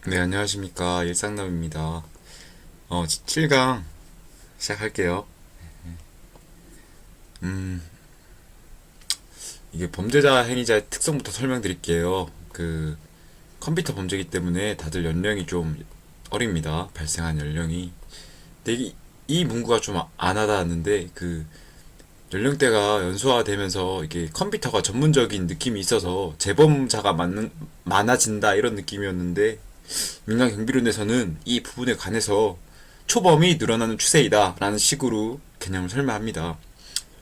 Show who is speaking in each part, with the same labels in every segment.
Speaker 1: 네, 안녕하십니까. 일상남입니다. 7강 시작할게요. 음, 이게 범죄자 행위자의 특성부터 설명드릴게요. 컴퓨터 범죄이기 때문에 다들 연령이 좀 어립니다. 발생한 연령이. 근데 이 문구가 좀 안 와닿았는데, 연령대가 연소화되면서 이게 컴퓨터가 전문적인 느낌이 있어서 재범자가 많아진다 이런 느낌이었는데, 민간 경비론에서는 이 부분에 관해서 초범이 늘어나는 추세이다 라는 식으로 개념을 설명합니다.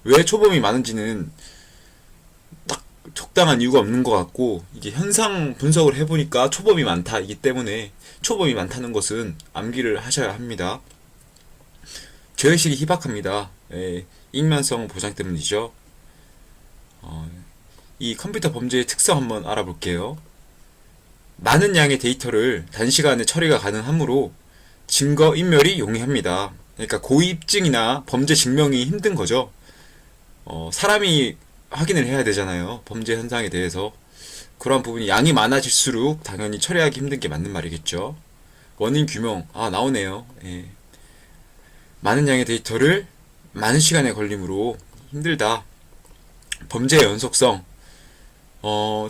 Speaker 1: 왜 초범이 많은지는 딱 적당한 이유가 없는 것 같고, 이게 현상 분석을 해보니까 초범이 많다이기 때문에 초범이 많다는 것은 암기를 하셔야 합니다. 죄의식이 희박합니다. 익명성 보장 때문이죠. 이 컴퓨터 범죄의 특성 한번 알아볼게요. 많은 양의 데이터를 단시간에 처리가 가능하므로 증거 인멸이 용이합니다. 그러니까 고입증이나 범죄 증명이 힘든 거죠. 사람이 확인을 해야 되잖아요. 범죄 현상에 대해서. 그러한 부분이 양이 많아질수록 당연히 처리하기 힘든 게 맞는 말이겠죠. 원인 규명, 나오네요. 예. 많은 양의 데이터를 많은 시간에 걸림으로 힘들다. 범죄의 연속성,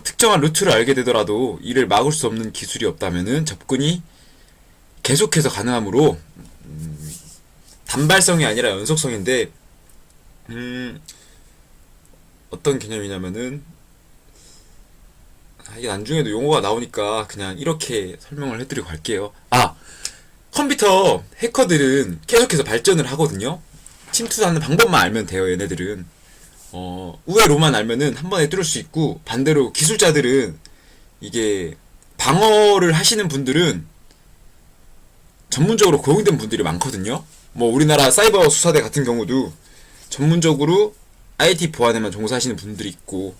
Speaker 1: 특정한 루트를 알게 되더라도 이를 막을 수 없는 기술이 없다면은 접근이 계속해서 가능하므로 단발성이 아니라 연속성인데 어떤 개념이냐면은 이게 나중에도 용어가 나오니까 그냥 이렇게 설명을 해드리고 갈게요. 컴퓨터 해커들은 계속해서 발전을 하거든요. 침투하는 방법만 알면 돼요. 얘네들은 우회로만 알면은 한 번에 뚫을 수 있고, 반대로 기술자들은 이게 방어를 하시는 분들은 전문적으로 고용된 분들이 많거든요. 뭐 우리나라 사이버 수사대 같은 경우도 전문적으로 IT 보안에만 종사하시는 분들이 있고,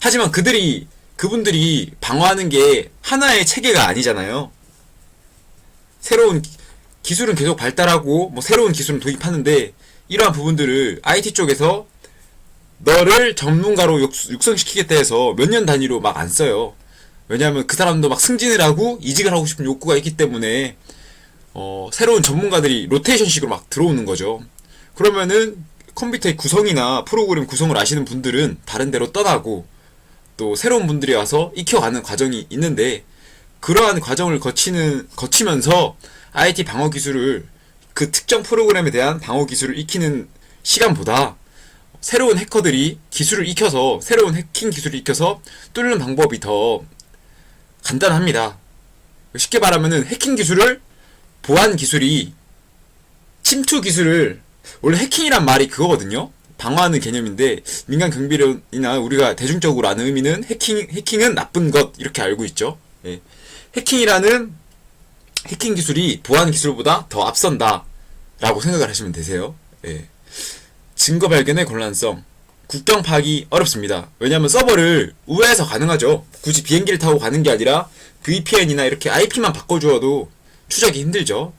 Speaker 1: 하지만 그분들이 방어하는 게 하나의 체계가 아니잖아요. 새로운 기술은 계속 발달하고 뭐 새로운 기술은 도입하는데, 이러한 부분들을 IT 쪽에서 너를 전문가로 육성시키겠다 해서 몇 년 단위로 막 안 써요. 왜냐하면 그 사람도 막 승진을 하고 이직을 하고 싶은 욕구가 있기 때문에 새로운 전문가들이 로테이션식으로 막 들어오는 거죠. 그러면은 컴퓨터의 구성이나 프로그램 구성을 아시는 분들은 다른 데로 떠나고, 또 새로운 분들이 와서 익혀가는 과정이 있는데, 그러한 과정을 거치면서 IT 방어 기술을, 그 특정 프로그램에 대한 방어 기술을 익히는 시간보다 새로운 해커들이 기술을 익혀서, 새로운 해킹 기술을 익혀서 뚫는 방법이 더 간단합니다. 쉽게 말하면은 해킹 기술을, 보안 기술이 침투 기술을, 원래 해킹이란 말이 그거거든요. 방어하는 개념인데, 민간 경비론이나 우리가 대중적으로 아는 의미는 해킹은 나쁜 것 이렇게 알고 있죠. 예. 해킹이라는 해킹 기술이 보안 기술보다 더 앞선다 라고 생각을 하시면 되세요. 예. 증거 발견의 곤란성, 국경 파악이 어렵습니다. 왜냐하면 서버를 우회해서 가능하죠. 굳이 비행기를 타고 가는 게 아니라 VPN이나 이렇게 IP만 바꿔주어도 추적이 힘들죠.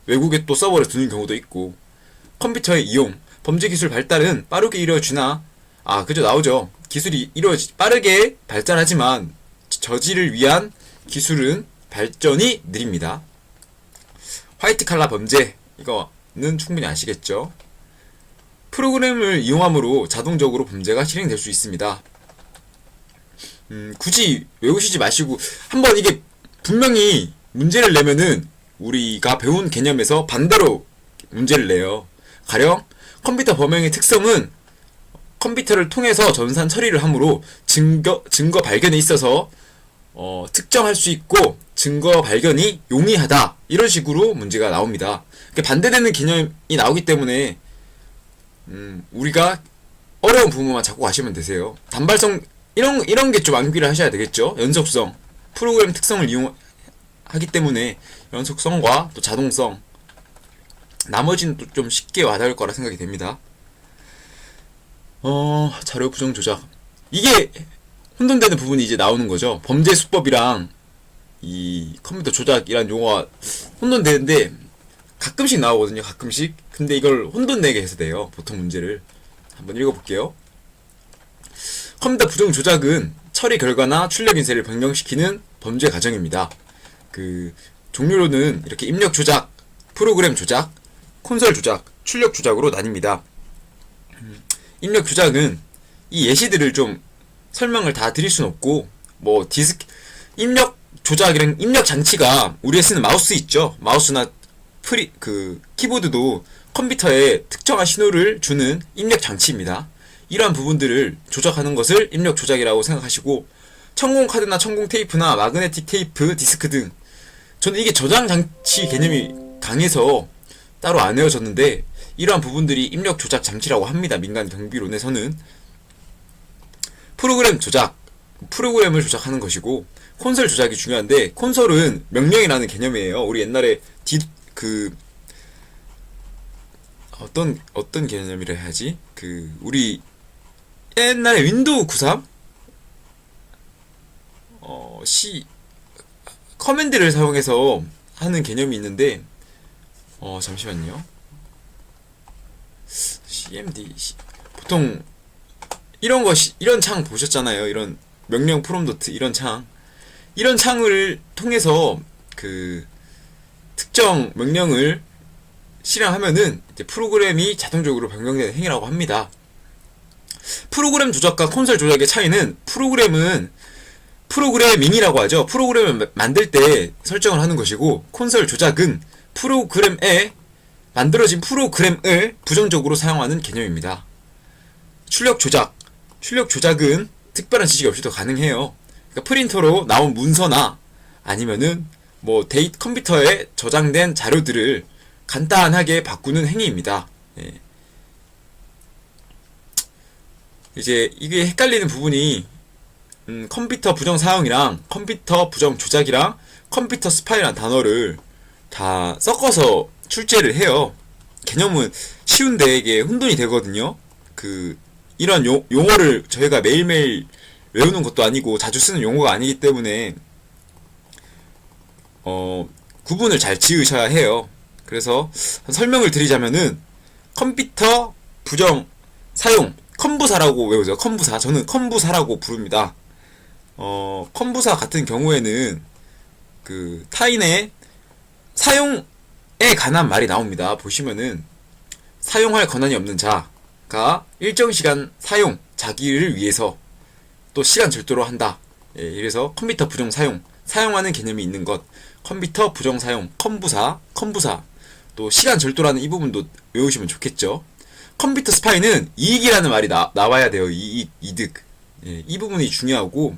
Speaker 1: 외국에 또 서버를 두는 경우도 있고. 컴퓨터의 이용, 범죄 기술 발달은 빠르게 이루어지나, 그죠, 나오죠. 기술이 빠르게 발달하지만 저지를 위한 기술은 발전이 느립니다. 화이트 칼라 범죄, 이거는 충분히 아시겠죠. 프로그램을 이용함으로 자동적으로 범죄가 실행될 수 있습니다. 굳이 외우시지 마시고 한번, 이게 분명히 문제를 내면은 우리가 배운 개념에서 반대로 문제를 내요. 가령 컴퓨터 범행의 특성은 컴퓨터를 통해서 전산 처리를 함으로 증거 발견에 있어서 특정할 수 있고 증거 발견이 용이하다, 이런 식으로 문제가 나옵니다. 반대되는 개념이 나오기 때문에 우리가 어려운 부분만 잡고 가시면 되세요. 단발성, 이런 게 좀 암기를 하셔야 되겠죠. 연속성, 프로그램 특성을 이용하기 때문에 연속성과 또 자동성, 나머지는 또 좀 쉽게 와닿을 거라 생각이 됩니다. 자료 부정 조작, 이게 혼돈되는 부분이 이제 나오는 거죠. 범죄 수법이랑 이 컴퓨터 조작이란 용어가 혼돈되는데 가끔씩 나오거든요. 가끔씩. 근데 이걸 혼돈내게 해서 돼요. 보통 문제를 한번 읽어볼게요. 컴퓨터 부정 조작은 처리 결과나 출력 인쇄를 변경시키는 범죄 과정입니다. 그 종류로는 이렇게 입력 조작, 프로그램 조작, 콘솔 조작, 출력 조작으로 나뉩니다. 입력 조작은 이 예시들을 좀 설명을 다 드릴 순 없고, 뭐 디스크 입력 조작이랑 입력 장치가 우리가 쓰는 마우스 있죠. 마우스나 키보드도 컴퓨터에 특정한 신호를 주는 입력 장치입니다. 이러한 부분들을 조작하는 것을 입력 조작이라고 생각하시고, 천공 카드나 천공 테이프나 마그네틱 테이프, 디스크 등, 저는 이게 저장 장치 개념이 강해서 따로 안 외워졌는데, 이러한 부분들이 입력 조작 장치라고 합니다. 민간 경비론에서는. 프로그램 조작, 프로그램을 조작하는 것이고, 콘솔 조작이 중요한데, 콘솔은 명령이라는 개념이에요. 우리 옛날에 어떤 개념이라 해야지? 우리 옛날에 윈도우 93? 커맨드를 사용해서 하는 개념이 있는데, 잠시만요. CMD. 보통, 이런 창 보셨잖아요. 이런 명령 프롬도트, 이런 창을 통해서 특정 명령을 실행하면은 이제 프로그램이 자동적으로 변경되는 행위라고 합니다. 프로그램 조작과 콘솔 조작의 차이는, 프로그래밍이라고 하죠. 프로그램을 만들 때 설정을 하는 것이고, 콘솔 조작은 프로그램에 만들어진 프로그램을 부정적으로 사용하는 개념입니다. 출력 조작은 특별한 지식이 없이도 가능해요. 그러니까 프린터로 나온 문서나 아니면은 뭐 컴퓨터에 저장된 자료들을 간단하게 바꾸는 행위입니다. 예. 이제 이게 헷갈리는 부분이, 컴퓨터 부정 사용이랑 컴퓨터 부정 조작이랑 컴퓨터 스파이라는 단어를 다 섞어서 출제를 해요. 개념은 쉬운데 이게 혼돈이 되거든요. 이런 용어를 저희가 매일매일 외우는 것도 아니고 자주 쓰는 용어가 아니기 때문에 구분을 잘 지으셔야 해요. 그래서 설명을 드리자면은, 컴퓨터 부정 사용, 컴부사라고 외우죠. 컴부사. 저는 컴부사라고 부릅니다. 컴부사 같은 경우에는 타인의 사용에 관한 말이 나옵니다. 보시면은, 사용할 권한이 없는 자가 일정 시간 자기를 위해서 또 시간 절도로 한다. 예, 이래서 컴퓨터 부정 사용하는 개념이 있는 것, 컴퓨터 부정 사용, 컴부사, 또 시간 절도라는 이 부분도 외우시면 좋겠죠. 컴퓨터 스파이는 이익이라는 말이 나와야 돼요. 이득. 예, 이 부분이 중요하고,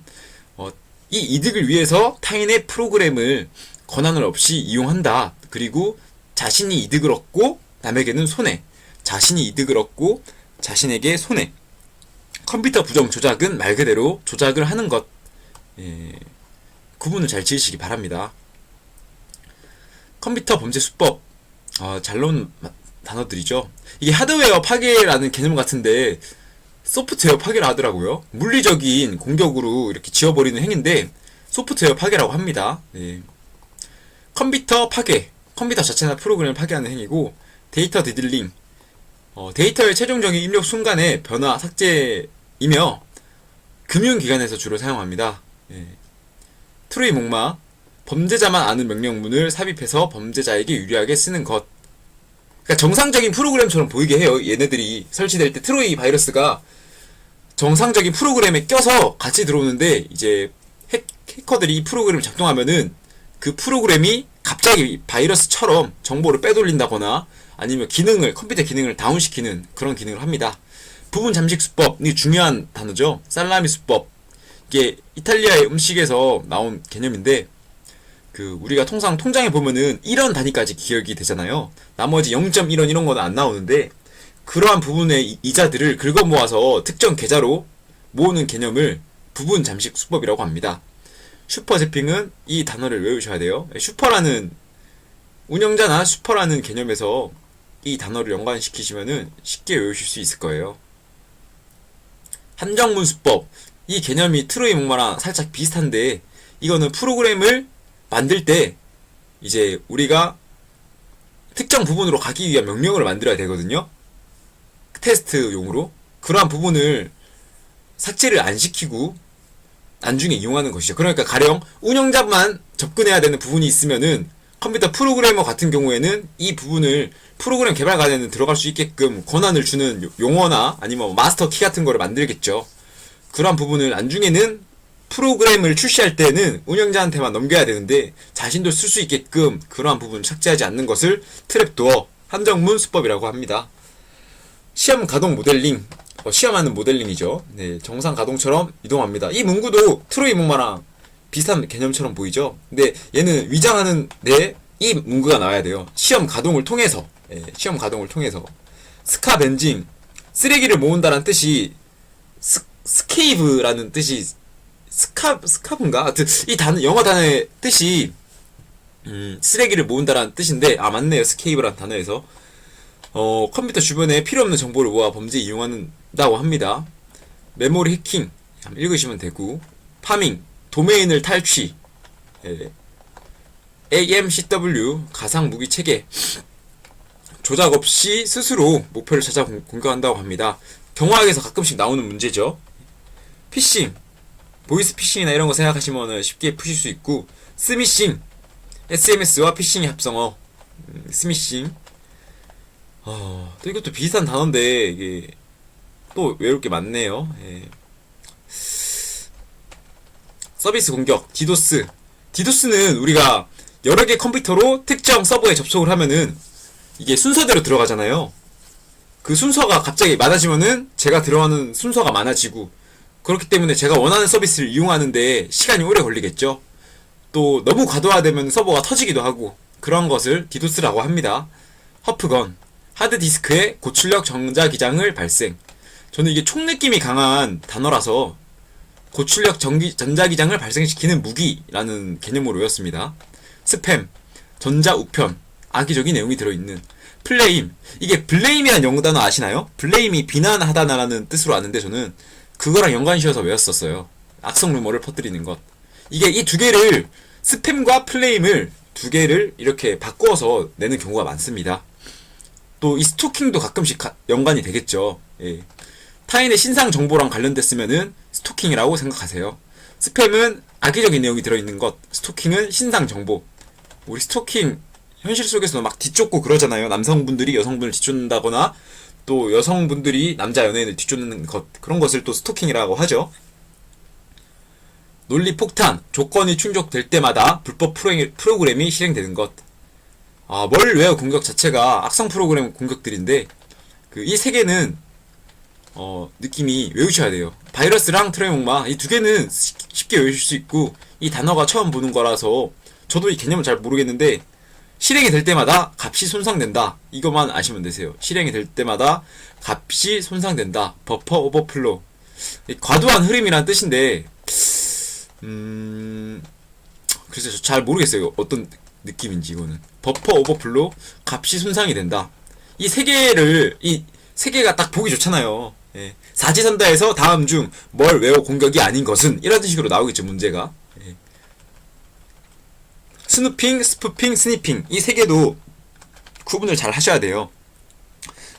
Speaker 1: 이 이득을 위해서 타인의 프로그램을 권한을 없이 이용한다. 그리고 자신이 이득을 얻고 남에게는 손해. 자신이 이득을 얻고 자신에게 손해. 컴퓨터 부정 조작은 말 그대로 조작을 하는 것. 예, 구분을 잘 지으시기 바랍니다. 컴퓨터 범죄 수법. 잘 나온 단어들이죠. 이게 하드웨어 파괴라는 개념 같은데 소프트웨어 파괴라 하더라고요. 물리적인 공격으로 이렇게 지워버리는 행위인데 소프트웨어 파괴라고 합니다. 예. 컴퓨터 파괴, 컴퓨터 자체나 프로그램을 파괴하는 행위고, 데이터 디들링, 데이터의 최종적인 입력 순간의 변화, 삭제이며 금융기관에서 주로 사용합니다. 예. 트루이 목마, 범죄자만 아는 명령문을 삽입해서 범죄자에게 유리하게 쓰는 것. 그러니까 정상적인 프로그램처럼 보이게 해요. 얘네들이 설치될 때 트로이 바이러스가 정상적인 프로그램에 껴서 같이 들어오는데, 이제 해커들이 이 프로그램을 작동하면은 그 프로그램이 갑자기 바이러스처럼 정보를 빼돌린다거나 아니면 컴퓨터 기능을 다운시키는 그런 기능을 합니다. 부분 잠식 수법, 이게 중요한 단어죠. 살라미 수법. 이게 이탈리아의 음식에서 나온 개념인데, 우리가 통상 통장에 보면은 1원 단위까지 기억이 되잖아요. 나머지 0.1원 이런 거는 안 나오는데, 그러한 부분의 이자들을 긁어 모아서 특정 계좌로 모으는 개념을 부분 잠식 수법이라고 합니다. 슈퍼제핑은 이 단어를 외우셔야 돼요. 운영자나 슈퍼라는 개념에서 이 단어를 연관시키시면은 쉽게 외우실 수 있을 거예요. 함정문 수법. 이 개념이 트로이 목마랑 살짝 비슷한데, 이거는 프로그램을 만들 때 이제 우리가 특정 부분으로 가기 위한 명령을 만들어야 되거든요. 테스트용으로. 그러한 부분을 삭제를 안 시키고 나중에 이용하는 것이죠. 그러니까 가령 운영자만 접근해야 되는 부분이 있으면은 컴퓨터 프로그래머 같은 경우에는 이 부분을 프로그램 개발관에는 들어갈 수 있게끔 권한을 주는 용어나 아니면 마스터 키 같은 거를 만들겠죠. 그러한 부분을 나중에는 프로그램을 출시할 때는 운영자한테만 넘겨야 되는데 자신도 쓸 수 있게끔 그러한 부분을 삭제하지 않는 것을 트랩도어 한정문 수법이라고 합니다. 시험 가동 모델링, 시험하는 모델링이죠. 네, 정상 가동처럼 이동합니다. 이 문구도 트로이 문마랑 비슷한 개념처럼 보이죠. 근데 얘는 위장하는데 이 문구가 나와야 돼요. 시험 가동을 통해서. 시험 가동을 통해서. 스카 벤징, 쓰레기를 모은다라는 뜻이 스케이브라는 뜻이 스카브인가? 하여튼 이 단어, 영어 단어의 뜻이 쓰레기를 모은다라는 뜻인데, 아 맞네요. 스케이브라는 단어에서 컴퓨터 주변에 필요 없는 정보를 모아 범죄에 이용한다고 합니다. 메모리 해킹 한번 읽으시면 되고, 파밍, 도메인을 탈취, AMCW, 가상 무기 체계, 조작 없이 스스로 목표를 찾아 공격한다고 합니다. 경화학에서 가끔씩 나오는 문제죠. 피싱, 보이스 피싱이나 이런 거 생각하시면 쉽게 푸실 수 있고, 스미싱, SMS와 피싱의 합성어, 스미싱. 또 이것도 비슷한 단어인데 이게 또 외울 게 많네요. 서비스 공격, 디도스. 디도스는 우리가 여러 개 컴퓨터로 특정 서버에 접속을 하면은 이게 순서대로 들어가잖아요. 그 순서가 갑자기 많아지면은 제가 들어가는 순서가 많아지고, 그렇기 때문에 제가 원하는 서비스를 이용하는데 시간이 오래 걸리겠죠. 또 너무 과도화되면 서버가 터지기도 하고, 그런 것을 디도스라고 합니다. 허프건, 하드디스크에 고출력 전자기장을 발생. 저는 이게 총 느낌이 강한 단어라서 고출력 전자기장을 발생시키는 무기라는 개념으로 외웠습니다. 스팸, 전자우편, 악의적인 내용이 들어있는. 플레임, 이게 블레임이라는 영어 단어 아시나요? 블레임이 비난하다라는 뜻으로 아는데 저는 그거랑 연관시어서 외웠었어요. 악성 루머를 퍼뜨리는 것. 이게 이 두 개를, 스팸과 플레임을 두 개를 이렇게 바꿔서 내는 경우가 많습니다. 또 이 스토킹도 가끔씩 연관이 되겠죠. 타인의 신상 정보랑 관련됐으면은 스토킹이라고 생각하세요. 스팸은 악의적인 내용이 들어있는 것, 스토킹은 신상 정보. 우리 스토킹 현실 속에서도 막 뒤쫓고 그러잖아요. 남성분들이 여성분을 뒤쫓는다거나 또 여성분들이 남자 연예인을 뒤쫓는 것, 그런 것을 또 스토킹이라고 하죠. 논리 폭탄, 조건이 충족될 때마다 불법 프로그램이 실행되는 것. 멀웨어 공격 자체가 악성 프로그램 공격들인데, 이 세 개는 느낌이 외우셔야 돼요. 바이러스랑 트레용마, 이 두 개는 쉽게 외우실 수 있고, 이 단어가 처음 보는 거라서 저도 이 개념을 잘 모르겠는데, 실행이 될 때마다 값이 손상된다, 이것만 아시면 되세요. 실행이 될 때마다 값이 손상된다. 버퍼 오버플로, 과도한 흐름이란 뜻인데, 그래서 저 잘 모르겠어요. 어떤 느낌인지. 이거는 버퍼 오버플로, 값이 손상이 된다. 이 세 개가 딱 보기 좋잖아요. 사지선다에서 다음 중 뭘 외워 공격이 아닌 것은, 이런 식으로 나오겠죠, 문제가. 스누핑, 스푸핑, 스니핑, 이 세 개도 구분을 잘 하셔야 돼요.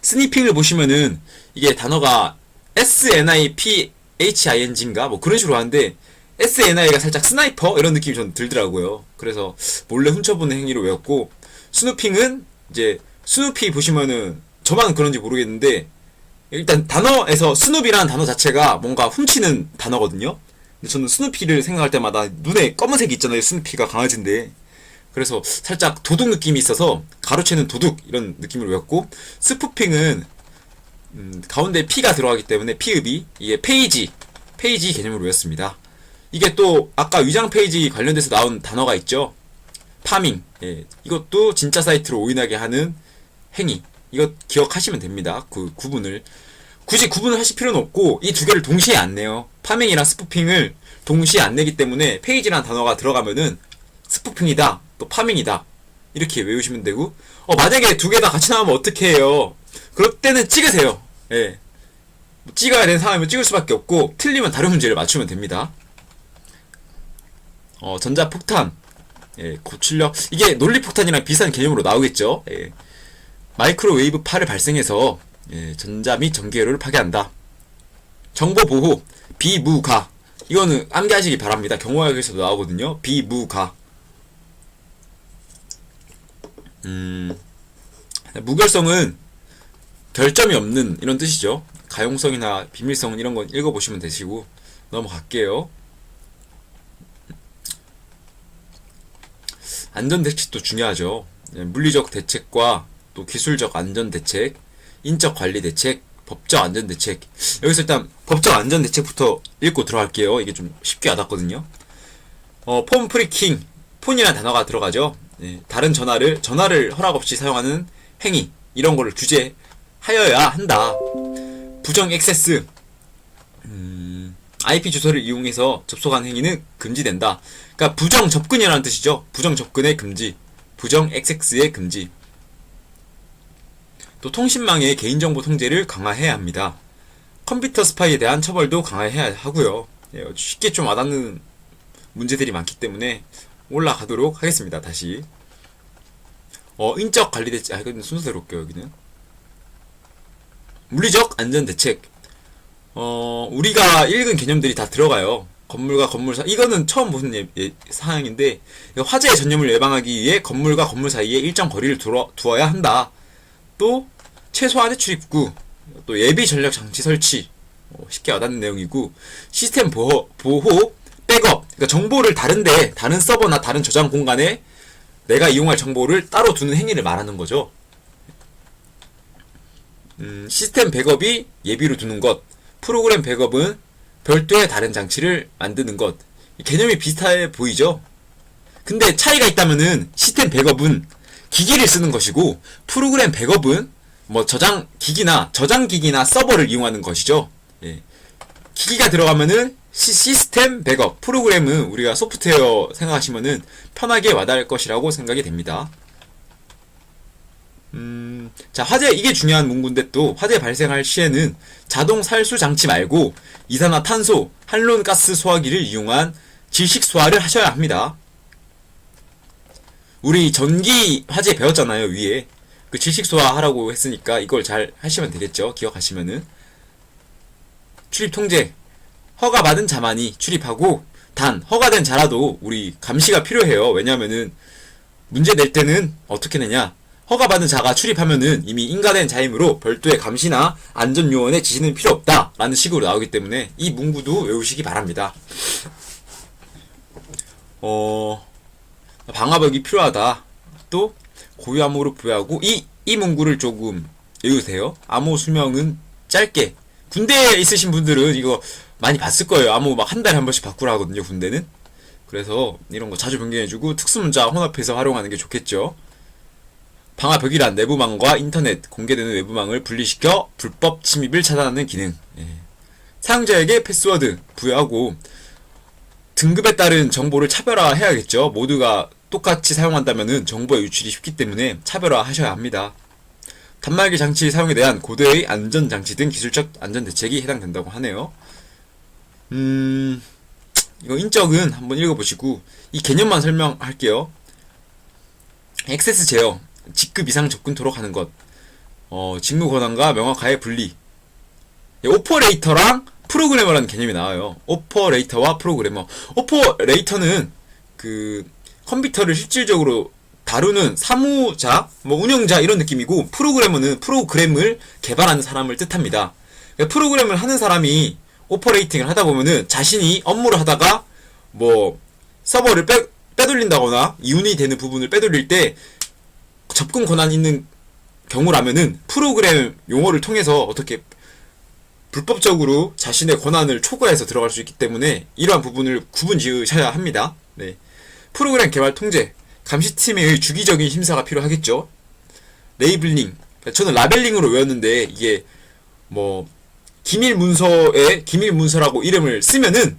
Speaker 1: 스니핑을 보시면은 이게 단어가 SNIPHING인가 뭐 그런 식으로 하는데, SNI가 살짝 스나이퍼 이런 느낌이 좀 들더라고요. 그래서 몰래 훔쳐보는 행위로 외웠고, 스누핑은 이제 스누피 보시면은, 저만 그런지 모르겠는데 일단 단어에서 스눕이라는 단어 자체가 뭔가 훔치는 단어거든요. 근데 저는 스누피를 생각할 때마다 눈에 검은색이 있잖아요. 스누피가 강아지인데. 그래서 살짝 도둑 느낌이 있어서 가로채는 도둑 이런 느낌으로 외웠고, 스푸핑은 가운데 P가 들어가기 때문에 피읍이, 이게 페이지 개념으로 외웠습니다. 이게 또 아까 위장 페이지 관련돼서 나온 단어가 있죠. 파밍, 이것도 진짜 사이트를 오인하게 하는 행위. 이거 기억하시면 됩니다. 그 구분을. 굳이 구분을 하실 필요는 없고, 이 두 개를 동시에 안 내요. 파밍이랑 스푸핑을 동시에 안 내기 때문에 페이지라는 단어가 들어가면은 스푸핑이다, 또 파밍이다, 이렇게 외우시면 되고, 만약에 두 개 다 같이 나오면 어떻게 해요? 그럴 때는 찍으세요. 찍어야 되는 상황이면 찍을 수밖에 없고, 틀리면 다른 문제를 맞추면 됩니다. 전자폭탄, 고출력, 이게 논리폭탄이랑 비슷한 개념으로 나오겠죠. 마이크로웨이브 파를 발생해서 전자 및 전기회로를 파괴한다. 정보보호, 비무가, 이거는 암기하시기 바랍니다. 경호학에서도 나오거든요. 비무가, 무결성은 결점이 없는 이런 뜻이죠. 가용성이나 비밀성은 이런 건 읽어보시면 되시고 넘어갈게요. 안전 대책도 중요하죠. 물리적 대책과 또 기술적 안전 대책, 인적 관리 대책, 법적 안전 대책. 여기서 일단 법적 안전 대책부터 읽고 들어갈게요. 이게 좀 쉽게 와닿거든요. 폰 프리킹, 폰이라는 단어가 들어가죠. 다른 전화를 허락 없이 사용하는 행위, 이런 거를 규제하여야 한다. 부정 액세스, IP 주소를 이용해서 접속한 행위는 금지된다. 그러니까 부정 접근이라는 뜻이죠. 부정 접근의 금지, 부정 액세스의 금지. 또 통신망의 개인정보 통제를 강화해야 합니다. 컴퓨터 스파이에 대한 처벌도 강화해야 하고요. 쉽게 좀 와닿는 문제들이 많기 때문에 올라가도록 하겠습니다. 다시 인적 관리 대책, 이건 순서대로 올게요. 여기는 물리적 안전 대책. 우리가 읽은 개념들이 다 들어가요. 건물과 건물 이거는 처음 보는 사항인데, 화재의 전염을 예방하기 위해 건물과 건물 사이에 일정 거리를 두어야 한다. 또 최소한의 출입구, 또 예비 전력 장치 설치, 쉽게 와닿는 내용이고, 시스템 보호, 백업. 그러니까 정보를 다른 서버나 다른 저장 공간에 내가 이용할 정보를 따로 두는 행위를 말하는 거죠. 시스템 백업이 예비로 두는 것, 프로그램 백업은 별도의 다른 장치를 만드는 것. 개념이 비슷해 보이죠? 근데 차이가 있다면은 시스템 백업은 기기를 쓰는 것이고, 프로그램 백업은 뭐 저장기기나 서버를 이용하는 것이죠. 기기가 들어가면은 시스템 백업, 프로그램은 우리가 소프트웨어 생각하시면은 편하게 와닿을 것이라고 생각이 됩니다. 자, 화재, 이게 중요한 문구인데, 또 화재 발생할 시에는 자동 살수 장치 말고 이산화탄소, 한론가스 소화기를 이용한 질식 소화를 하셔야 합니다. 우리 전기 화재 배웠잖아요, 위에. 그 질식 소화 하라고 했으니까 이걸 잘 하시면 되겠죠. 기억하시면은. 출입 통제. 허가받은 자만이 출입하고, 단 허가된 자라도 우리 감시가 필요해요. 왜냐면은 문제 낼 때는 어떻게 내냐? 허가받은 자가 출입하면은 이미 인가된 자이므로 별도의 감시나 안전요원의 지시는 필요 없다 라는 식으로 나오기 때문에 이 문구도 외우시기 바랍니다. 방화벽이 필요하다. 또 고유 암호로 부여하고, 이 문구를 조금 외우세요. 암호 수명은 짧게. 군대에 있으신 분들은 이거 많이 봤을 거예요. 암호 막 한 달에 한 번씩 바꾸라 하거든요, 군대는. 그래서 이런 거 자주 변경해주고 특수문자 혼합해서 활용하는 게 좋겠죠. 방화벽이란 내부망과 인터넷, 공개되는 외부망을 분리시켜 불법 침입을 차단하는 기능. 사용자에게 패스워드 부여하고, 등급에 따른 정보를 차별화해야겠죠. 모두가 똑같이 사용한다면은 정보의 유출이 쉽기 때문에 차별화하셔야 합니다. 단말기 장치 사용에 대한 고도의 안전장치 등 기술적 안전대책이 해당된다고 하네요. 이거 인적은 한번 읽어보시고, 이 개념만 설명할게요. 액세스 제어, 직급 이상 접근토록 하는 것, 직무 권한과 명확하게 분리. 오퍼레이터랑 프로그래머라는 개념이 나와요. 오퍼레이터와 프로그래머. 오퍼레이터는 그 컴퓨터를 실질적으로 다루는 사무자, 뭐 운영자 이런 느낌이고, 프로그래머는 프로그램을 개발하는 사람을 뜻합니다. 그러니까 프로그램을 하는 사람이 오퍼레이팅을 하다 보면은 자신이 업무를 하다가 뭐 서버를 빼돌린다거나 이윤이 되는 부분을 빼돌릴 때 접근 권한 있는 경우라면은 프로그램 용어를 통해서 어떻게 불법적으로 자신의 권한을 초과해서 들어갈 수 있기 때문에 이러한 부분을 구분 지으셔야 합니다. 네. 프로그램 개발 통제, 감시팀의 주기적인 심사가 필요하겠죠. 레이블링, 저는 라벨링으로 외웠는데 이게 뭐 기밀 문서라고 이름을 쓰면은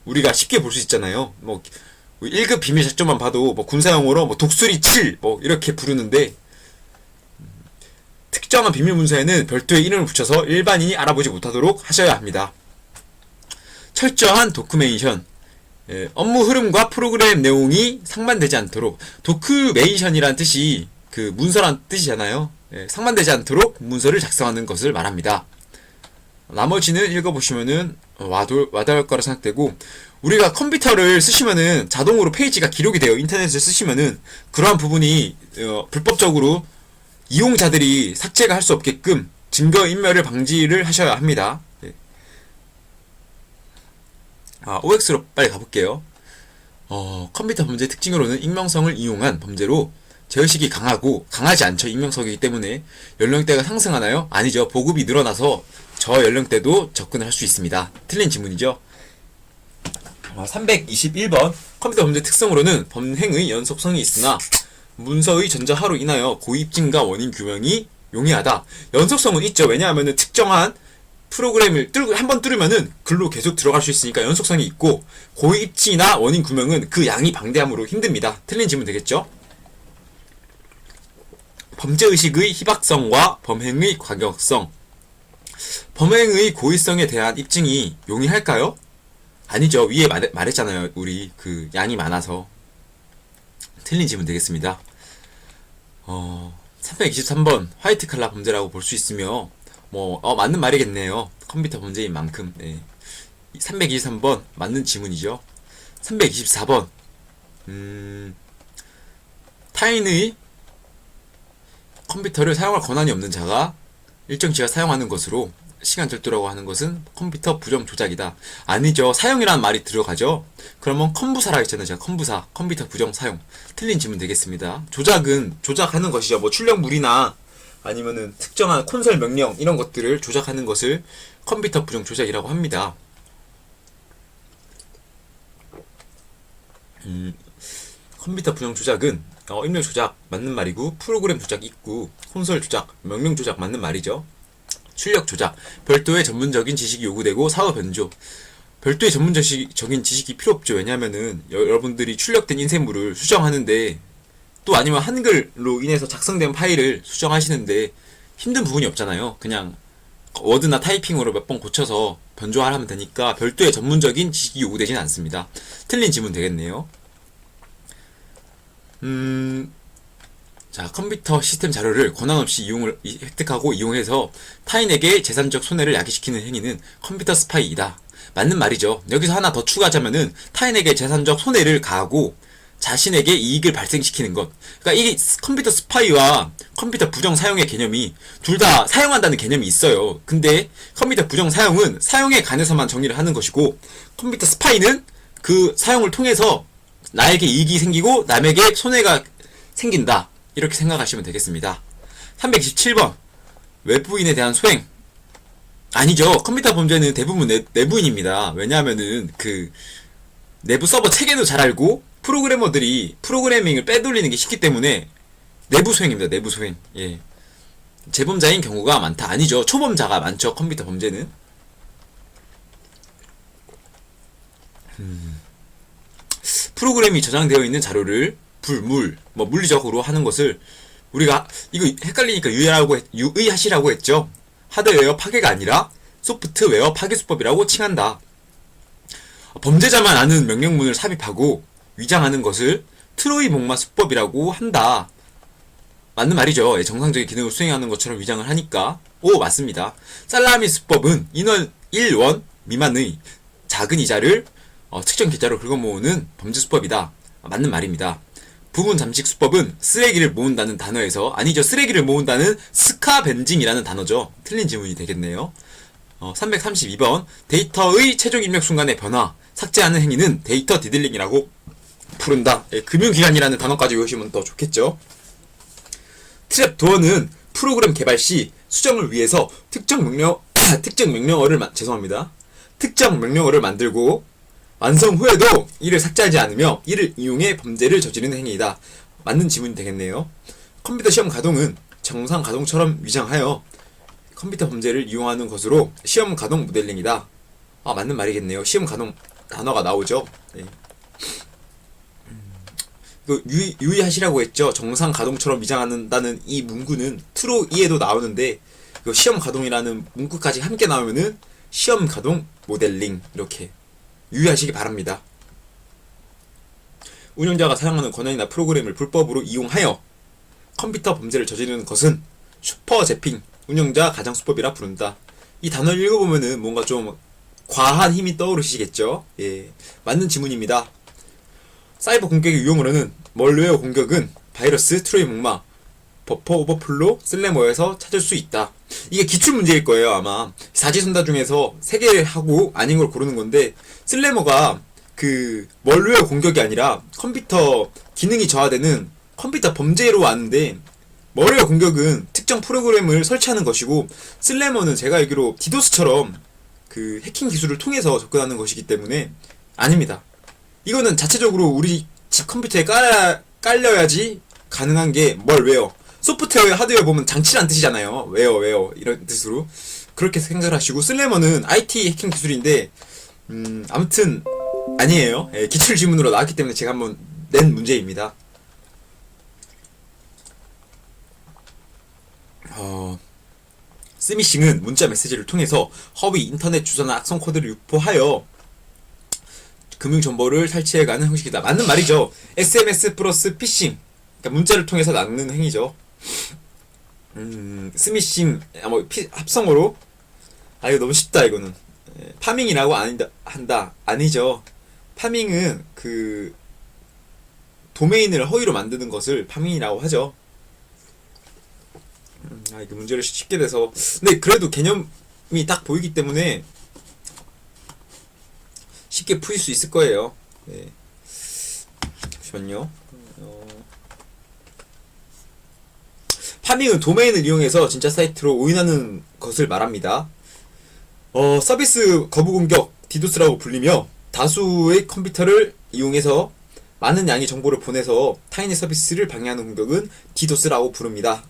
Speaker 1: 우리가 쉽게 볼 수 있잖아요. 뭐 1급 비밀 작전만 봐도 뭐 군사용어로 뭐 독수리 7 뭐 이렇게 부르는데, 특정한 비밀 문서에는 별도의 이름을 붙여서 일반인이 알아보지 못하도록 하셔야 합니다. 철저한 도큐멘테이션, 업무 흐름과 프로그램 내용이 상반되지 않도록. 도큐멘테이션이란 뜻이 그 문서란 뜻이잖아요. 상반되지 않도록 문서를 작성하는 것을 말합니다. 나머지는 읽어보시면은 와닿을 거라 생각되고, 우리가 컴퓨터를 쓰시면은 자동으로 페이지가 기록이 돼요. 인터넷을 쓰시면은 그러한 부분이 불법적으로 이용자들이 삭제가 할 수 없게끔 증거인멸을 방지를 하셔야 합니다. 네. OX로 빨리 가볼게요. 컴퓨터 범죄 특징으로는 익명성을 이용한 범죄로 제어식이 강하지 않죠. 익명성이기 때문에. 연령대가 상승하나요? 아니죠. 보급이 늘어나서 저 연령대도 접근을 할 수 있습니다. 틀린 지문이죠. 321번 컴퓨터 범죄 특성으로는 범행의 연속성이 있으나 문서의 전자화로 인하여 고입증과 원인 규명이 용이하다. 연속성은 있죠. 왜냐하면 특정한 프로그램을 한번 뚫으면은 글로 계속 들어갈 수 있으니까 연속성이 있고, 고입지나 원인 규명은 그 양이 방대함으로 힘듭니다. 틀린 질문 되겠죠? 범죄의식의 희박성과 범행의 과격성. 범행의 고의성에 대한 입증이 용이할까요? 아니죠. 위에 말했잖아요. 우리 그 양이 많아서. 틀린 질문 되겠습니다. 323번 화이트 칼라 범죄라고 볼 수 있으며, 맞는 말이겠네요. 컴퓨터 범죄인 만큼. 네. 323번 맞는 지문이죠. 324번 타인의 컴퓨터를 사용할 권한이 없는 자가 일정 시간 사용하는 것으로 시간 절도라고 하는 것은 컴퓨터 부정 조작이다. 아니죠. 사용이라는 말이 들어가죠. 그러면 컴부사라고 했잖아요. 제가 컴부사, 컴퓨터 부정 사용. 틀린 질문 되겠습니다. 조작은 조작하는 것이죠. 뭐 출력물이나 아니면은 특정한 콘솔 명령 이런 것들을 조작하는 것을 컴퓨터 부정 조작이라고 합니다. 컴퓨터 부정 조작은 입력 조작 맞는 말이고, 프로그램 조작 있고, 콘솔 조작, 명령 조작 맞는 말이죠. 출력 조작, 별도의 전문적인 지식이 요구되고 사후 변조. 별도의 전문적인 지식이 필요 없죠. 왜냐면은 여러분들이 출력된 인쇄물을 수정하는데, 또 아니면 한글로 인해서 작성된 파일을 수정하시는데 힘든 부분이 없잖아요. 그냥 워드나 타이핑으로 몇 번 고쳐서 변조하면 되니까 별도의 전문적인 지식이 요구되진 않습니다. 틀린 질문 되겠네요. 자, 컴퓨터 시스템 자료를 권한 없이 획득하고 이용해서 타인에게 재산적 손해를 야기시키는 행위는 컴퓨터 스파이이다. 맞는 말이죠. 여기서 하나 더 추가하자면은 타인에게 재산적 손해를 가하고 자신에게 이익을 발생시키는 것. 그러니까 이 컴퓨터 스파이와 컴퓨터 부정 사용의 개념이 둘 다 사용한다는 개념이 있어요. 근데 컴퓨터 부정 사용은 사용에 관해서만 정의를 하는 것이고, 컴퓨터 스파이는 그 사용을 통해서 나에게 이익이 생기고 남에게 손해가 생긴다. 이렇게 생각하시면 되겠습니다. 327번 외부인에 대한 소행. 아니죠. 컴퓨터 범죄는 대부분 내부인입니다. 왜냐하면은 그 내부 서버 체계도 잘 알고 프로그래머들이 프로그래밍을 빼돌리는 게 쉽기 때문에 내부 소행입니다. 내부 소행. 예. 재범자인 경우가 많다. 아니죠. 초범자가 많죠. 컴퓨터 범죄는. 프로그램이 저장되어 있는 자료를 물리적으로 하는 것을 우리가 이거 헷갈리니까 유의하시라고 했죠. 하드웨어 파괴가 아니라 소프트웨어 파괴 수법이라고 칭한다. 범죄자만 아는 명령문을 삽입하고 위장하는 것을 트로이 목마 수법이라고 한다. 맞는 말이죠. 정상적인 기능을 수행하는 것처럼 위장을 하니까. 맞습니다. 살라미 수법은 인원 1원 미만의 작은 이자를 특정 계좌로 긁어모으는 범죄 수법이다. 맞는 말입니다. 부분 잠식 수법은 쓰레기를 모은다는 단어에서, 아니죠. 쓰레기를 모은다는 스카벤징이라는 단어죠. 틀린 질문이 되겠네요. 332번 데이터의 최종 입력 순간의 변화, 삭제하는 행위는 데이터 디들링이라고 부른다. 금융기관이라는 단어까지 외우시면 더 좋겠죠. 트랩 도어는 프로그램 개발 시 수정을 위해서 특정 명령어를 만들고 완성 후에도 이를 삭제하지 않으며 이를 이용해 범죄를 저지르는 행위이다. 맞는 지문이 되겠네요. 컴퓨터 시험 가동은 정상 가동처럼 위장하여 컴퓨터 범죄를 이용하는 것으로 시험 가동 모델링이다. 맞는 말이겠네요. 시험 가동 단어가 나오죠. 네. 유의하시라고 했죠. 정상 가동처럼 위장한다는 이 문구는 트로 2에도 나오는데, 시험 가동이라는 문구까지 함께 나오면은 시험 가동 모델링, 이렇게 유의하시기 바랍니다. 운영자가 사용하는 권한이나 프로그램을 불법으로 이용하여 컴퓨터 범죄를 저지르는 것은 슈퍼 재핑, 운영자 가장 수법이라 부른다. 이 단어를 읽어보면은 뭔가 좀 과한 힘이 떠오르시겠죠? 예, 맞는 지문입니다. 사이버 공격의 유형으로는 멀웨어 공격은 바이러스, 트로이 목마, 버퍼 오버플로, 슬래머에서 찾을 수 있다. 이게 기출 문제일 거예요, 아마. 사지선다 중에서 3개 하고 아닌 걸 고르는 건데, 슬래머가 그 멀웨어 공격이 아니라 컴퓨터 기능이 저하되는 컴퓨터 범죄로 아는데, 멀웨어 공격은 특정 프로그램을 설치하는 것이고, 슬래머는 제가 알기로 디도스처럼 그 해킹 기술을 통해서 접근하는 것이기 때문에 아닙니다. 이거는 자체적으로 우리 집 컴퓨터에 깔려야지 가능한 게 멀웨어. 소프트웨어, 하드웨어 보면 장치란 뜻이잖아요. 웨어 이런 뜻으로 그렇게 생각을 하시고, 슬래머는 IT 해킹 기술인데 아무튼 아니에요. 예, 기출 지문으로 나왔기 때문에 제가 한번 낸 문제입니다. 스미싱은 문자 메시지를 통해서 허위 인터넷 주소나 악성 코드를 유포하여 금융정보를 탈취해가는 형식이다. 맞는 말이죠. SMS 플러스 피싱, 그러니까 문자를 통해서 낚는 행위죠. 스미싱, 합성어로. 이거 너무 쉽다, 이거는. 파밍이라고 한다. 아니죠. 파밍은 그 도메인을 허위로 만드는 것을 파밍이라고 하죠. 이게 문제를 쉽게 돼서. 근데 그래도 개념이 딱 보이기 때문에 쉽게 풀 수 있을 거예요. 네. 잠시만요. 파밍은 도메인을 이용해서 진짜 사이트로 오인하는 것을 말합니다. 서비스 거부 공격, 디도스라고 불리며, 다수의 컴퓨터를 이용해서 많은 양의 정보를 보내서 타인의 서비스를 방해하는 공격은 디도스라고 부릅니다.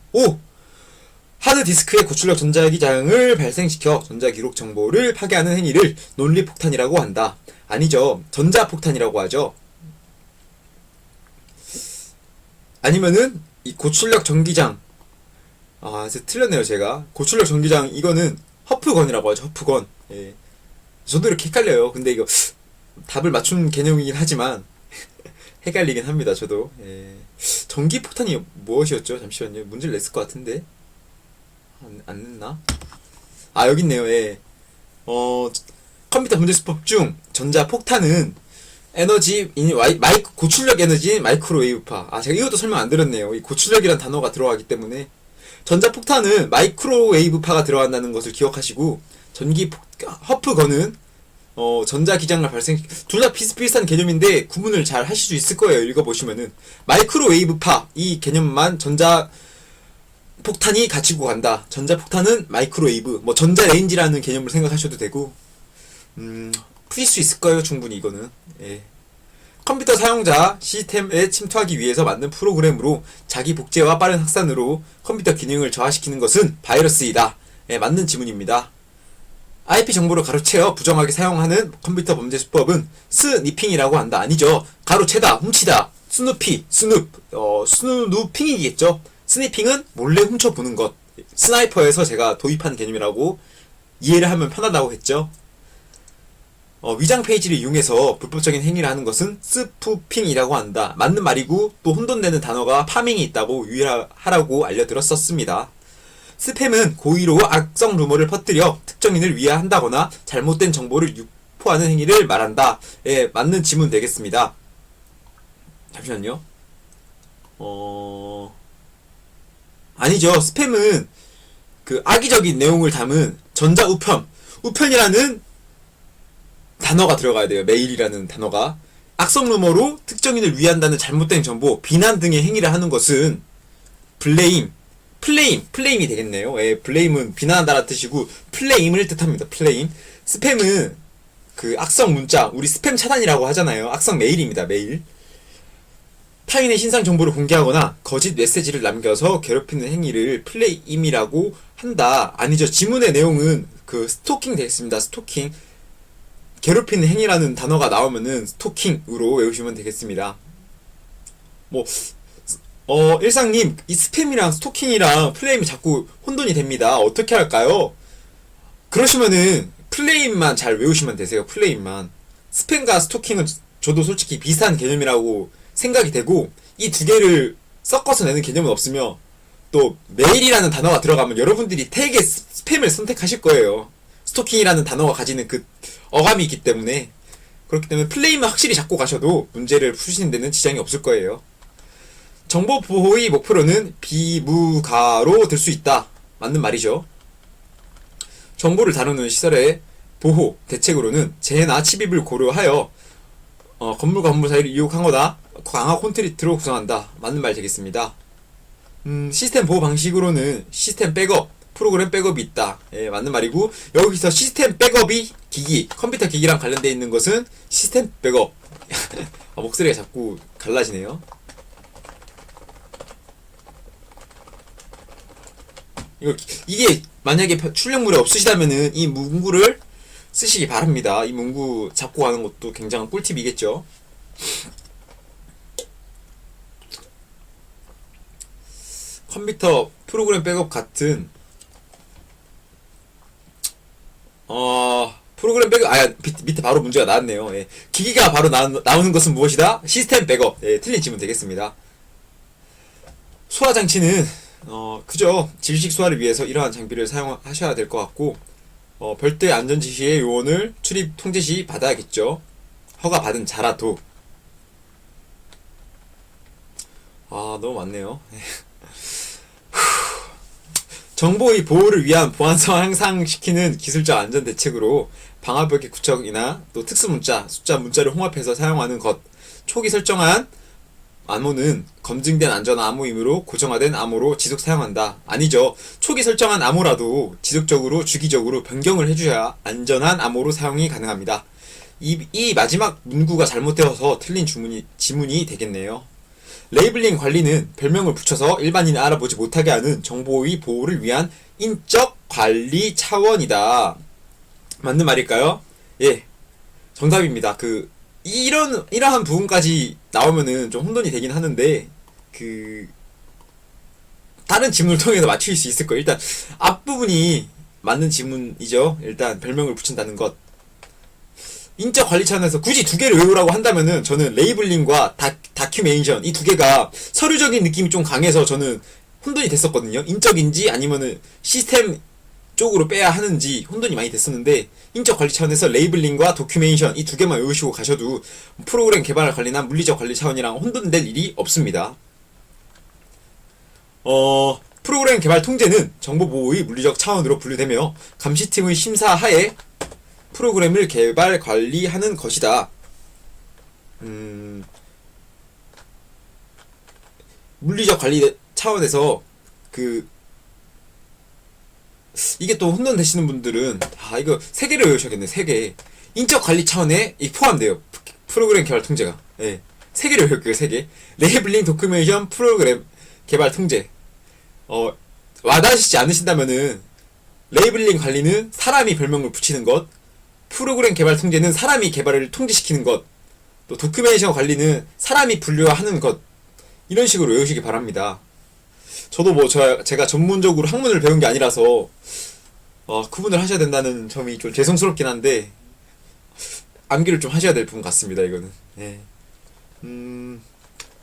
Speaker 1: 하드디스크의 고출력 전자기장을 발생시켜 전자기록 정보를 파괴하는 행위를 논리폭탄이라고 한다. 아니죠. 전자폭탄이라고 하죠. 아니면은 이 고출력 전기장, 이제 틀렸네요. 제가 고출력 전기장, 이거는 허프건이라고 하죠. 허프건. 예. 저도 이렇게 헷갈려요. 근데 이거 답을 맞춘 개념이긴 하지만 헷갈리긴 합니다. 저도. 예. 전기폭탄이 무엇이었죠? 잠시만요. 문제를 냈을 것 같은데 안 냈나? 여기 있네요. 예. 컴퓨터 문제수법 중 전자폭탄은 고출력 에너지인 마이크로웨이브파. 제가 이것도 설명 안 드렸네요. 이 고출력이란 단어가 들어가기 때문에. 전자폭탄은 마이크로웨이브파가 들어간다는 것을 기억하시고, 허프건은 전자기장을 둘 다 비슷비슷한 개념인데 구분을 잘 하실 수 있을 거예요. 읽어보시면은. 마이크로웨이브파, 이 개념만 전자폭탄이 가지고 간다. 전자폭탄은 마이크로웨이브, 전자레인지라는 개념을 생각하셔도 되고, 푸실 수 있을 거예요. 충분히 이거는. 예. 컴퓨터 사용자 시스템에 침투하기 위해서 만든 프로그램으로 자기 복제와 빠른 확산으로 컴퓨터 기능을 저하시키는 것은 바이러스이다. 예, 맞는 지문입니다. IP 정보를 가로채어 부정하게 사용하는 컴퓨터 범죄 수법은 스니핑이라고 한다. 아니죠. 가로채다, 훔치다, 스누핑이겠죠. 스니핑은 몰래 훔쳐보는 것. 스나이퍼에서 제가 도입한 개념이라고 이해를 하면 편하다고 했죠. 위장 페이지를 이용해서 불법적인 행위를 하는 것은 스푸핑이라고 한다. 맞는 말이고, 또 혼돈되는 단어가 파밍이 있다고 유의하라고 알려드렸었습니다. 스팸은 고의로 악성 루머를 퍼뜨려 특정인을 위해한다거나 잘못된 정보를 유포하는 행위를 말한다. 예, 맞는 지문 되겠습니다. 잠시만요. 아니죠. 스팸은 그 악의적인 내용을 담은 우편이라는 단어가 들어가야 돼요. 메일이라는 단어가. 악성 루머로 특정인을 위한다는 잘못된 정보, 비난 등의 행위를 하는 것은 플레임이 되겠네요. 예, 블레임은 비난한다라는 뜻이고, 플레임을 뜻합니다. 플레임. 스팸은 그 악성 문자, 우리 스팸 차단이라고 하잖아요. 악성 메일입니다. 메일. 타인의 신상 정보를 공개하거나 거짓 메시지를 남겨서 괴롭히는 행위를 플레임이라고 한다. 아니죠. 지문의 내용은 그 스토킹 되겠습니다. 스토킹. 괴롭히는 행위라는 단어가 나오면은 스토킹으로 외우시면 되겠습니다. 일상님, 이 스팸이랑 스토킹이랑 플레임이 자꾸 혼돈이 됩니다. 어떻게 할까요? 그러시면은 플레임만 잘 외우시면 되세요. 플레임만. 스팸과 스토킹은 저도 솔직히 비슷한 개념이라고 생각이 되고, 이 두 개를 섞어서 내는 개념은 없으며, 또 메일이라는 단어가 들어가면 여러분들이 되게 스팸을 선택하실 거예요. 스토킹이라는 단어가 가지는 그 어감이 있기 때문에, 그렇기 때문에 플레임만 확실히 잡고 가셔도 문제를 푸시는 데는 지장이 없을 거예요. 정보 보호의 목표로는 비무가로 들 수 있다. 맞는 말이죠. 정보를 다루는 시설의 보호 대책으로는 재해나 침입을 고려하여 건물과 건물 사이를 이용하거나 강화 콘크리트로 구성한다. 맞는 말 되겠습니다. 시스템 보호 방식으로는 시스템 백업, 프로그램 백업이 있다. 예, 맞는 말이고, 여기서 시스템 백업이 기기, 컴퓨터 기기랑 관련되어 있는 것은 시스템 백업. 목소리가 자꾸 갈라지네요. 이게 만약에 출력물이 없으시다면은 이 문구를 쓰시기 바랍니다. 이 문구 잡고 가는 것도 굉장한 꿀팁이겠죠. 컴퓨터 프로그램 백업 같은 프로그램 백업 밑에 바로 문제가 나왔네요. 예. 기기가 바로 나오는 것은 무엇이다? 시스템 백업. 예, 틀린 질문 되겠습니다. 소화 장치는 그저 질식 소화를 위해서 이러한 장비를 사용하셔야 될 것 같고, 별도의 안전 지시의 요원을 출입 통제 시 받아야겠죠. 허가 받은 자라도. 너무 많네요. 정보의 보호를 위한 보안성을 향상시키는 기술적 안전 대책으로 방화벽의 구축이나 또 특수문자, 문자를 혼합해서 사용하는 것, 초기 설정한 암호는 검증된 안전 암호이므로 고정화된 암호로 지속 사용한다. 아니죠. 초기 설정한 암호라도 지속적으로 주기적으로 변경을 해주셔야 안전한 암호로 사용이 가능합니다. 이 마지막 문구가 잘못되어서 틀린 지문이 되겠네요. 레이블링 관리는 별명을 붙여서 일반인이 알아보지 못하게 하는 정보의 보호를 위한 인적 관리 차원이다. 맞는 말일까요? 예, 정답입니다. 이러한 부분까지 나오면은 좀 혼돈이 되긴 하는데, 다른 지문을 통해서 맞출 수 있을 거예요. 일단, 앞부분이 맞는 지문이죠. 일단, 별명을 붙인다는 것. 인적 관리 차원에서 굳이 두 개를 외우라고 한다면은, 저는 레이블링과 다큐메이션, 이 두 개가 서류적인 느낌이 좀 강해서 저는 혼돈이 됐었거든요. 인적인지 아니면은 시스템 쪽으로 빼야 하는지 혼돈이 많이 됐었는데, 인적 관리 차원에서 레이블링과 도큐메이션 이 두 개만 외우시고 가셔도 프로그램 개발 관리나 물리적 관리 차원이랑 혼돈될 일이 없습니다. 프로그램 개발 통제는 정보보호의 물리적 차원으로 분류되며 감시팀의 심사하에 프로그램을 개발 관리하는 것이다. 물리적 관리 차원에서 이게 또 혼돈되시는 분들은 이거 3개를 외우셔야겠네. 3개. 인적 관리 차원에 포함돼요. 프로그램 개발 통제가. 예. 3개를 외울게요. 3개. 레이블링, 도큐메이션, 프로그램 개발 통제. 와닿으시지 않으신다면은 레이블링 관리는 사람이 별명을 붙이는 것, 프로그램 개발 통제는 사람이 개발을 통제시키는 것, 또 도큐메이션 관리는 사람이 분류하는 것, 이런 식으로 외우시기 바랍니다. 저도 제가 전문적으로 학문을 배운 게 아니라서 구분을 하셔야 된다는 점이 좀 죄송스럽긴 한데, 암기를 좀 하셔야 될 부분 같습니다. 이거는. 예.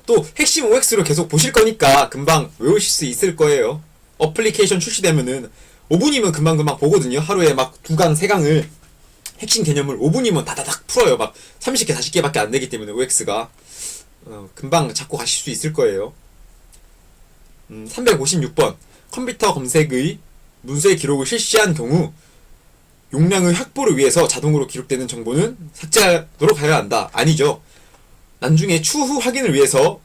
Speaker 1: 또 핵심 OX로 계속 보실 거니까 금방 외우실 수 있을 거예요. 어플리케이션 출시되면은 5분이면 금방금방 보거든요. 하루에 막 2강, 3강을 핵심 개념을 5분이면 다다닥 풀어요. 막 30개, 40개밖에 안 되기 때문에 OX가 금방 잡고 가실 수 있을 거예요. 356번. 컴퓨터 검색의 문서의 기록을 실시한 경우 용량의 확보를 위해서 자동으로 기록되는 정보는 삭제하도록 해야 한다. 아니죠. 나중에 추후 확인을 위해서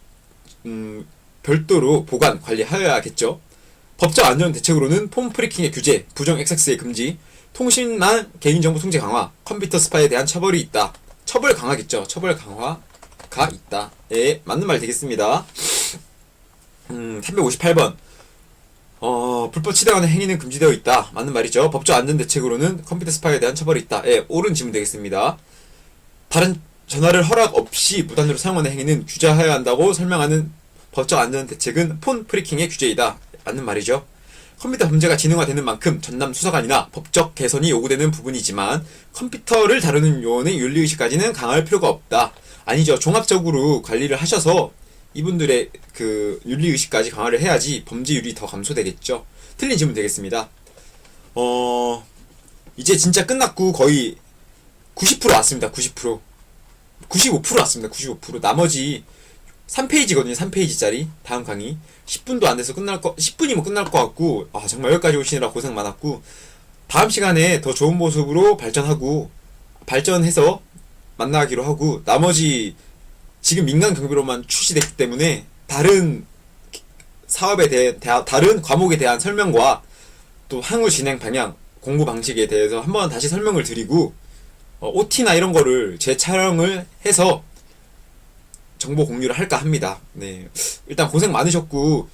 Speaker 1: 별도로 보관, 관리하여야겠죠. 법적 안전 대책으로는 폼 프리킹의 규제, 부정 액세스의 금지, 통신망 개인정보 통제 강화, 컴퓨터 스파이에 대한 처벌이 있다. 처벌 강화겠죠. 처벌 강화가 있다. 예, 맞는 말 되겠습니다. 358번. 불법 치대하는 행위는 금지되어 있다. 맞는 말이죠. 법적 안전 대책으로는 컴퓨터 스파이에 대한 처벌이 있다. 예, 옳은 질문 되겠습니다. 다른 전화를 허락 없이 무단으로 사용하는 행위는 규제하여야 한다고 설명하는 법적 안전 대책은 폰 프리킹의 규제이다. 맞는 말이죠. 컴퓨터 범죄가 진흥화되는 만큼 전담 수사관이나 법적 개선이 요구되는 부분이지만 컴퓨터를 다루는 요원의 윤리의식까지는 강화할 필요가 없다. 아니죠. 종합적으로 관리를 하셔서 이분들의 윤리의식까지 강화를 해야지 범죄율이 더 감소되겠죠. 틀린 질문 되겠습니다. 이제 진짜 끝났고 거의 90% 왔습니다. 90%. 95% 왔습니다. 95%. 나머지 3페이지거든요. 3페이지짜리 다음 강의 10분도 안 돼서 10분이면 끝날 것 같고, 아 정말 여기까지 오시느라 고생 많았고, 다음 시간에 더 좋은 모습으로 발전해서 만나기로 하고, 나머지 지금 민간 경비로만 출시됐기 때문에 다른 사업에 대해 다른 과목에 대한 설명과 또 향후 진행 방향, 공부 방식에 대해서 한번 다시 설명을 드리고, OT나 이런 거를 재촬영을 해서 정보 공유를 할까 합니다. 네, 일단 고생 많으셨고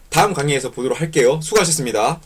Speaker 1: 다음 강의에서 보도록 할게요. 수고하셨습니다.